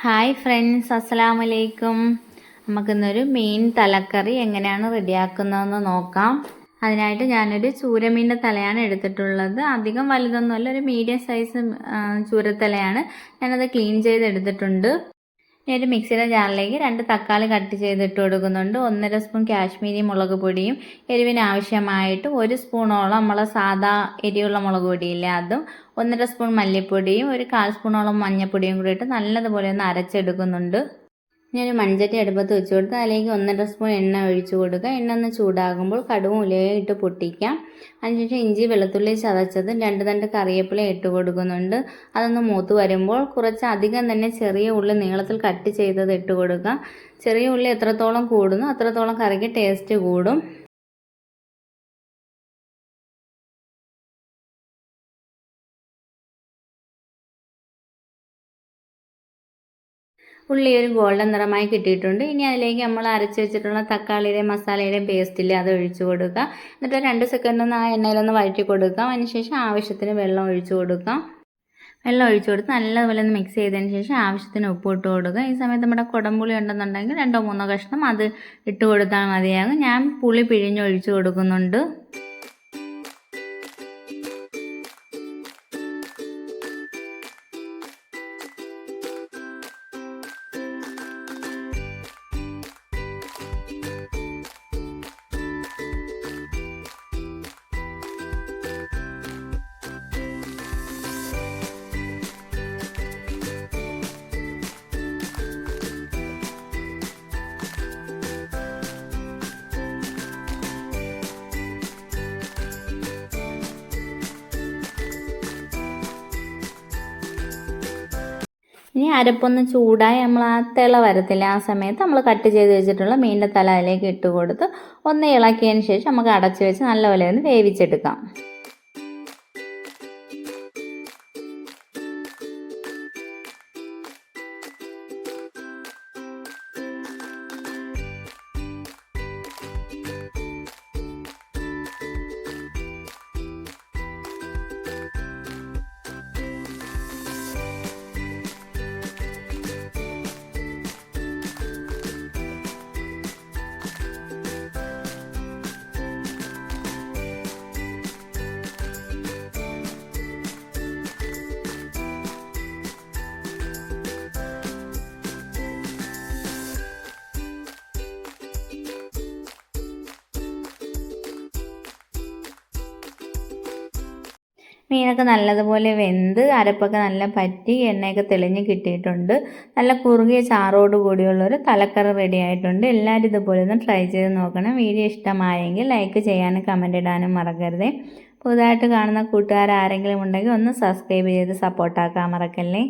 Hi friends, അസ്സലാമു അലൈക്കും. നമുക്കിന്നൊരു മീൻ തലക്കറി എങ്ങനെയാണ് റെഡിയാക്കുന്നതെന്ന് നോക്കാം. അതിനായിട്ട് ഞാനൊരു ചൂരമീൻ്റെ തലയാണ് എടുത്തിട്ടുള്ളത്. അധികം വലുതൊന്നുമല്ല, ഒരു മീഡിയം സൈസ് ചൂരത്തലയാണ്. ഞാനത് ക്ലീൻ ചെയ്ത് എടുത്തിട്ടുണ്ട്. ഇനി ഒരു മിക്സിയുടെ ജാറിലേക്ക് 2 തക്കാളി കട്ട് ചെയ്തിട്ട് കൊടുക്കുന്നുണ്ട്. 1.5 സ്പൂൺ കാശ്മീരി മുളക് പൊടിയും എരിവിന് ആവശ്യമായിട്ട് 1 സ്പൂണോളം നമ്മളെ സാദാ എരിവുള്ള മുളക് പൊടിയില്ലേ അതും, 1.5 സ്പൂൺ മല്ലിപ്പൊടിയും 1/4 സ്പൂണോളം മഞ്ഞൾപ്പൊടിയും കൂടി ഇട്ട് നല്ലതുപോലെ ഒന്ന് അരച്ചെടുക്കുന്നുണ്ട്. ഞാനൊരു മൺചട്ടി അടുപ്പത്ത് വെച്ച് കൊടുത്ത് അതിലേക്ക് 1.5 സ്പൂൺ എണ്ണ ഒഴിച്ചു കൊടുക്കുക. എണ്ണ ഒന്ന് ചൂടാകുമ്പോൾ കടുവും ഉലുവയും ഇട്ട് പൊട്ടിക്കാം. അതിനുശേഷം ഇഞ്ചി വെളുത്തുള്ളി ചതച്ചതും 2 തണ്ട് കറിവേപ്പില ഇട്ട് കൊടുക്കുന്നുണ്ട്. അതൊന്ന് മൂത്ത് വരുമ്പോൾ കുറച്ച് അധികം തന്നെ ചെറിയ ഉള്ളി നീളത്തിൽ കട്ട് ചെയ്തത് ഇട്ട് കൊടുക്കുക. ചെറിയ ഉള്ളി എത്രത്തോളം കൂടുന്നു അത്രത്തോളം കറിക്ക് ടേസ്റ്റ് കൂടും. ഉള്ളി ഒരു ഗോൾഡൻ നിറമായി കിട്ടിയിട്ടുണ്ട്. ഇനി അതിലേക്ക് നമ്മൾ അരച്ച് വെച്ചിട്ടുള്ള തക്കാളിയുടെയും മസാലയുടെയും പേസ്റ്റില്ലേ അത് ഒഴിച്ചു കൊടുക്കുക. എന്നിട്ട് 2 സെക്കൻഡ് ഒന്ന് ആ എണ്ണയിലൊന്ന് വഴറ്റി കൊടുക്കാം. അതിനുശേഷം ആവശ്യത്തിന് വെള്ളം ഒഴിച്ചു കൊടുക്കാം. വെള്ളം ഒഴിച്ചു കൊടുത്ത് നല്ലതുപോലെ ഒന്ന് മിക്സ് ചെയ്തതിന് ശേഷം ആവശ്യത്തിന് ഉപ്പ് ഇട്ട് കൊടുക്കുക. ഈ സമയത്ത് നമ്മുടെ കുടംപുളി ഉണ്ടെന്നുണ്ടെങ്കിൽ 2-3 കഷ്ണം അത് ഇട്ട് കൊടുത്താൽ മതിയാകും. ഞാൻ പുളി പിഴിഞ്ഞൊഴിച്ചു കൊടുക്കുന്നുണ്ട്. ഇനി അരപ്പൊന്ന് ചൂടായി നമ്മൾ ആ തിള വരത്തില്ല, ആ സമയത്ത് നമ്മൾ കട്ട് ചെയ്ത് വെച്ചിട്ടുള്ള മീനിൻ്റെ തല അതിലേക്ക് ഇട്ട് കൊടുത്ത് ഒന്ന് ഇളക്കിയതിന് ശേഷം നമുക്ക് അടച്ച് വെച്ച് നല്ലപോലെ ഒന്ന് വേവിച്ചെടുക്കാം. മീനൊക്കെ നല്ലതുപോലെ വെന്ത് അരപ്പൊക്കെ നല്ല പറ്റി എണ്ണയൊക്കെ തെളിഞ്ഞ് കിട്ടിയിട്ടുണ്ട്. നല്ല കുറുകിയ ചാറോട് കൂടിയുള്ളൊരു തലക്കറി റെഡി ആയിട്ടുണ്ട്. എല്ലാവരും ഇതുപോലെ ഒന്ന് ട്രൈ ചെയ്ത് നോക്കണം. വീഡിയോ ഇഷ്ടമായെങ്കിൽ ലൈക്ക് ചെയ്യാനും കമൻറ്റ് ഇടാനും മറക്കരുത്. പുതുതായിട്ട് കാണുന്ന കൂട്ടുകാർ ആരെങ്കിലും ഉണ്ടെങ്കിൽ ഒന്ന് സബ്സ്ക്രൈബ് ചെയ്ത് സപ്പോർട്ടാക്കാൻ മറക്കല്ലേ.